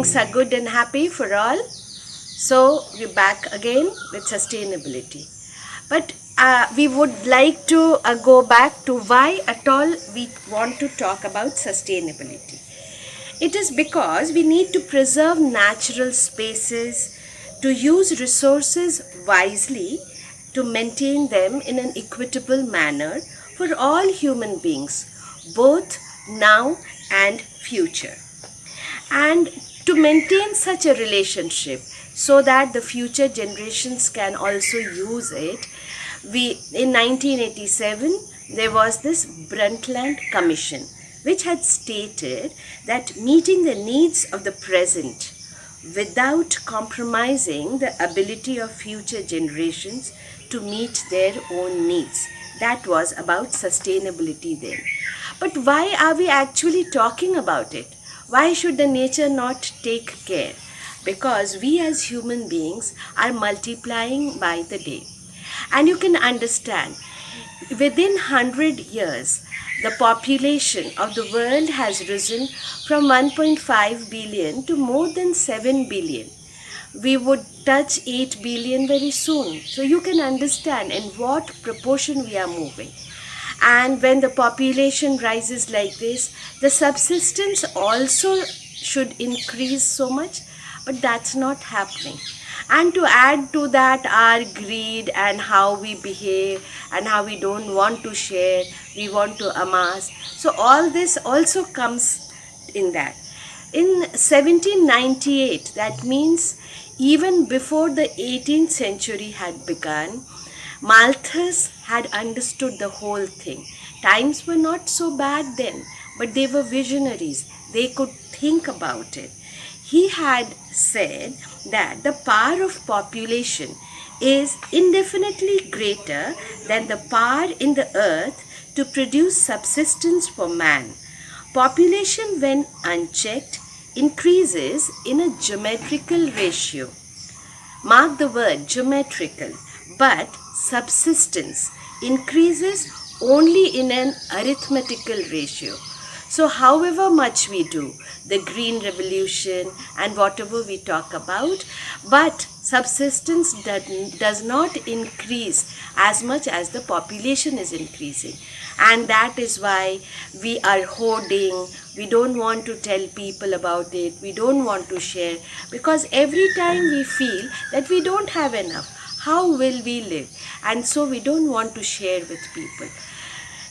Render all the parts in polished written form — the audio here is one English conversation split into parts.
things are good and happy for all. So we're back again with sustainability. But we would like to go back to why at all we want to talk about sustainability. It is because we need to preserve natural spaces, to use resources wisely, to maintain them in an equitable manner for all human beings, both now and future. And to maintain such a relationship so that the future generations can also use it, we in 1987 there was this Brundtland Commission which had stated that meeting the needs of the present without compromising the ability of future generations to meet their own needs. That was about sustainability then. But why are we actually talking about it? Why should the nature not take care? Because we as human beings are multiplying by the day. And you can understand, within 100 years, the population of the world has risen from 1.5 billion to more than 7 billion. We would touch 8 billion very soon. So you can understand in what proportion we are moving. And when the population rises like this, the subsistence also should increase so much, but that's not happening. And to add to that, our greed and how we behave and how we don't want to share, we want to amass. So all this also comes in that. In 1798, that means even before the 18th century had begun, Malthus had understood the whole thing. Times were not so bad then, but they were visionaries. They could think about it. He had said that the power of population is indefinitely greater than the power in the earth to produce subsistence for man. Population, when unchecked, increases in a geometrical ratio. Mark the word geometrical, but subsistence increases only in an arithmetical ratio. So however much we do, the green revolution and whatever we talk about, but subsistence does not increase as much as the population is increasing. And that is why we are hoarding, we don't want to tell people about it, we don't want to share, because every time we feel that we don't have enough, how will we live? And so we don't want to share with people.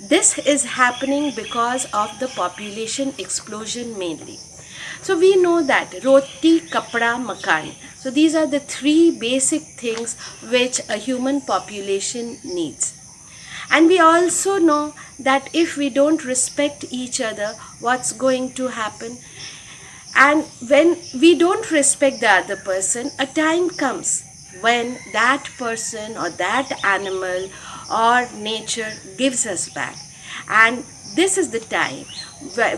This is happening because of the population explosion mainly. So we know that roti, kapda, makan. So these are the three basic things which a human population needs. And we also know that if we don't respect each other, what's going to happen? And when we don't respect the other person, a time comes when that person or that animal or nature gives us back. And this is the time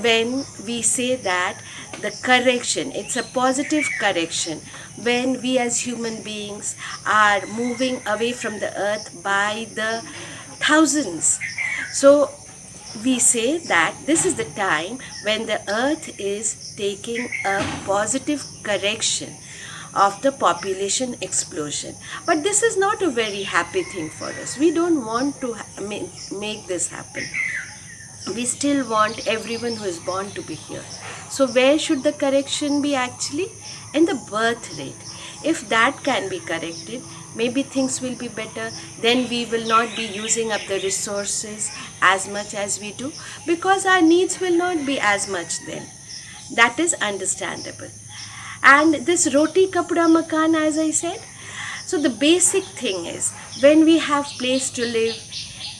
when we say that the correction, it's a positive correction, when we as human beings are moving away from the earth by the thousands. So we say that this is the time when the earth is taking a positive correction of the population explosion. But this is not a very happy thing for us. We don't want to make this happen. We still want everyone who is born to be here. So where should the correction be actually? In the birth rate. If that can be corrected, maybe things will be better. Then we will not be using up the resources as much as we do, because our needs will not be as much then. That is understandable. And this roti, kapda, makan, as I said, so the basic thing is, when we have place to live,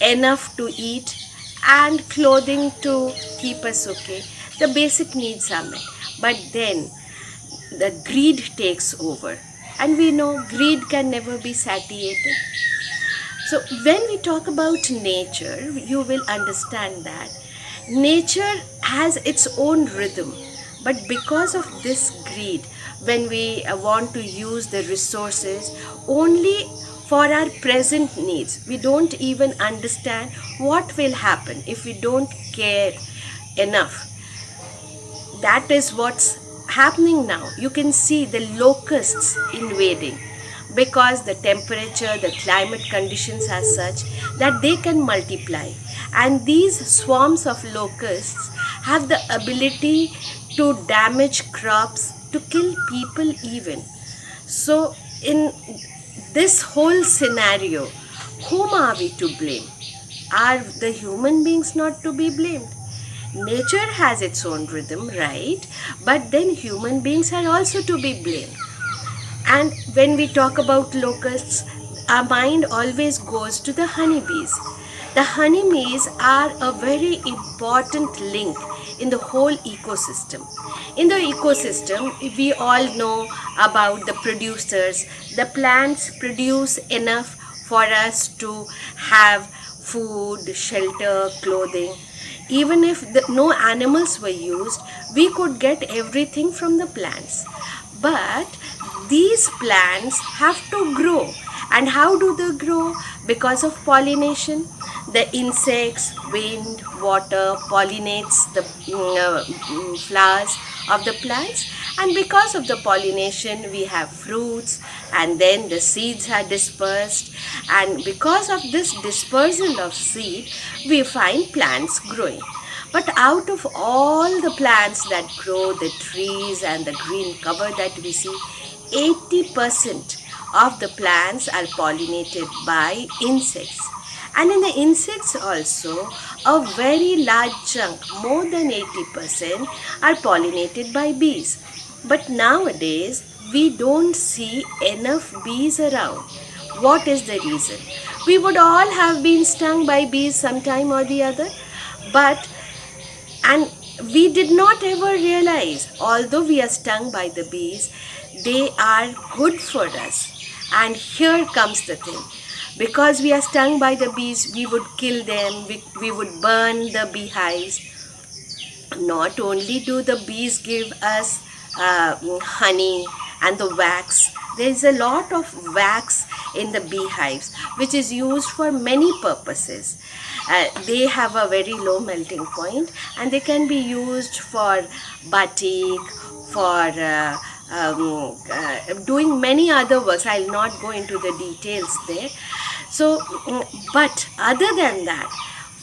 enough to eat, and clothing to keep us okay, the basic needs are met. But then the greed takes over, and we know greed can never be satiated. So when we talk about nature, you will understand that nature has its own rhythm. But because of this greed, when we want to use the resources only for our present needs, we don't even understand what will happen if we don't care enough. That is what's happening now. You can see the locusts invading because the temperature, the climate conditions are such that they can multiply. And these swarms of locusts have the ability to damage crops, to kill people even. So, in this whole scenario, whom are we to blame? Are the human beings not to be blamed? Nature has its own rhythm, right? But then human beings are also to be blamed. And when we talk about locusts, our mind always goes to the honeybees. The honeybees are a very important link in the whole ecosystem. In the ecosystem, we all know about the producers. The plants produce enough for us to have food, shelter, clothing. Even if no animals were used, we could get everything from the plants. But these plants have to grow. And how do they grow? Because of pollination. The insects, wind, water pollinates the flowers of the plants, and because of the pollination we have fruits, and then the seeds are dispersed, and because of this dispersal of seed we find plants growing. But out of all the plants that grow, the trees and the green cover that we see, 80% of the plants are pollinated by insects. And in the insects also, a very large chunk, more than 80%, are pollinated by bees. But nowadays, we don't see enough bees around. What is the reason? We would all have been stung by bees sometime or the other, but and we did not ever realize, although we are stung by the bees, they are good for us. And here comes the thing. Because we are stung by the bees, we would kill them, we would burn the beehives. Not only do the bees give us honey and the wax, there is a lot of wax in the beehives which is used for many purposes. They have a very low melting point and they can be used for batik, for doing many other works. I'll not go into the details there. So, but other than that,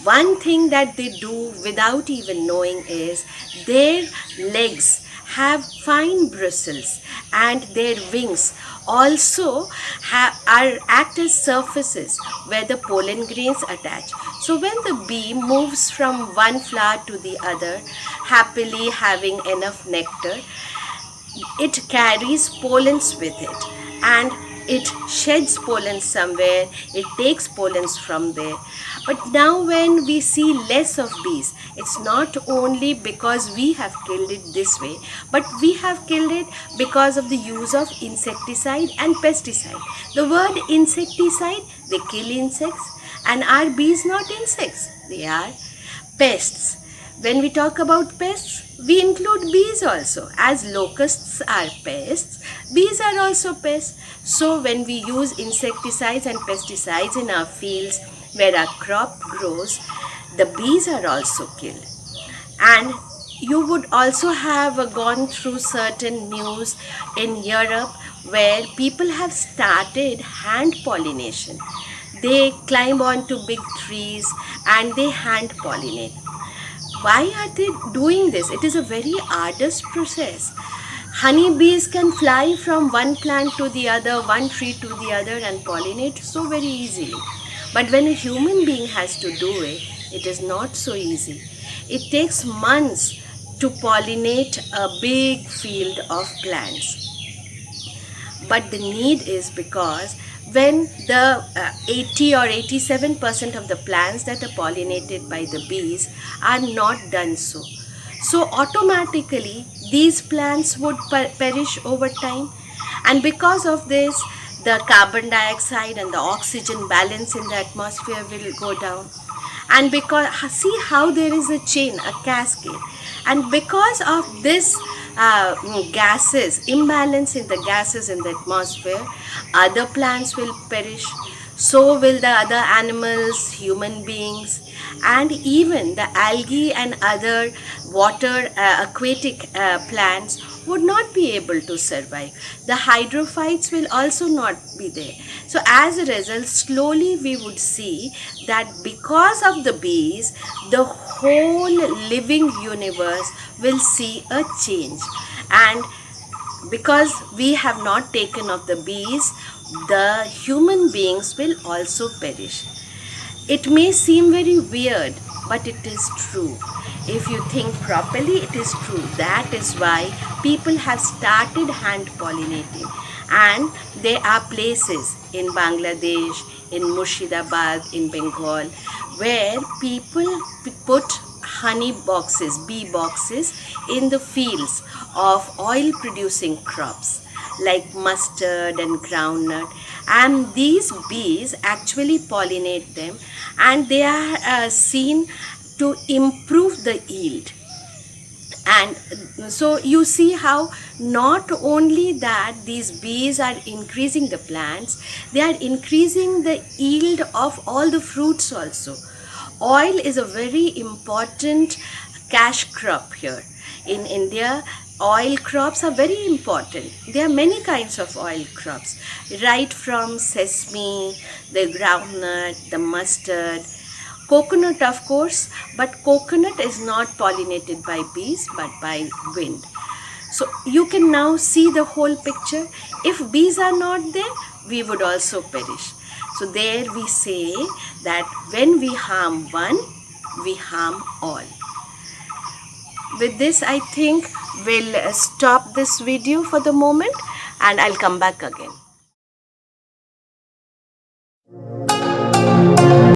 one thing that they do without even knowing is their legs have fine bristles and their wings also act as surfaces where the pollen grains attach. So when the bee moves from one flower to the other, happily having enough nectar, it carries pollens with it and it sheds pollen somewhere, it takes pollens from there. But now when we see less of bees, it's not only because we have killed it this way, but we have killed it because of the use of insecticide and pesticide. The word insecticide, they kill insects, and are bees not insects? They are pests. When we talk about pests, we include bees also. As locusts are pests, bees are also pests. So when we use insecticides and pesticides in our fields where our crop grows, the bees are also killed. And you would also have gone through certain news in Europe where people have started hand pollination. They climb onto big trees and they hand pollinate. Why are they doing this? It is a very arduous process. Honeybees can fly from one plant to the other, one tree to the other and pollinate so very easily. But when a human being has to do it, it is not so easy. It takes months to pollinate a big field of plants. But the need is because when the 80 or 87% of the plants that are pollinated by the bees are not done so. So automatically these plants would perish over time, and because of this the carbon dioxide and the oxygen balance in the atmosphere will go down. And because see how there is a chain, a cascade, and because of this gases, imbalance in the gases in the atmosphere, other plants will perish, so will the other animals, human beings, and even the algae and other water aquatic plants would not be able to survive. The hydrophytes will also not be there. So as a result, slowly we would see that because of the bees, the whole living universe will see a change. And because we have not taken of the bees, the human beings will also perish. It may seem very weird, but it is true. If you think properly, it is true. That is why people have started hand pollinating. And there are places in Bangladesh, in Murshidabad, in Bengal, where people put honey boxes, bee boxes in the fields of oil producing crops like mustard and groundnut, and these bees actually pollinate them, and they are seen to improve the yield. And so you see how not only that these bees are increasing the plants, they are increasing the yield of all the fruits also. Oil is a very important cash crop here. In India, oil crops are very important. There are many kinds of oil crops, right from sesame, the groundnut, the mustard, coconut of course, but coconut is not pollinated by bees but by wind. So you can now see the whole picture. If bees are not there, we would also perish. So there we say that when we harm one, we harm all. With this, I think we'll stop this video for the moment, and I'll come back again.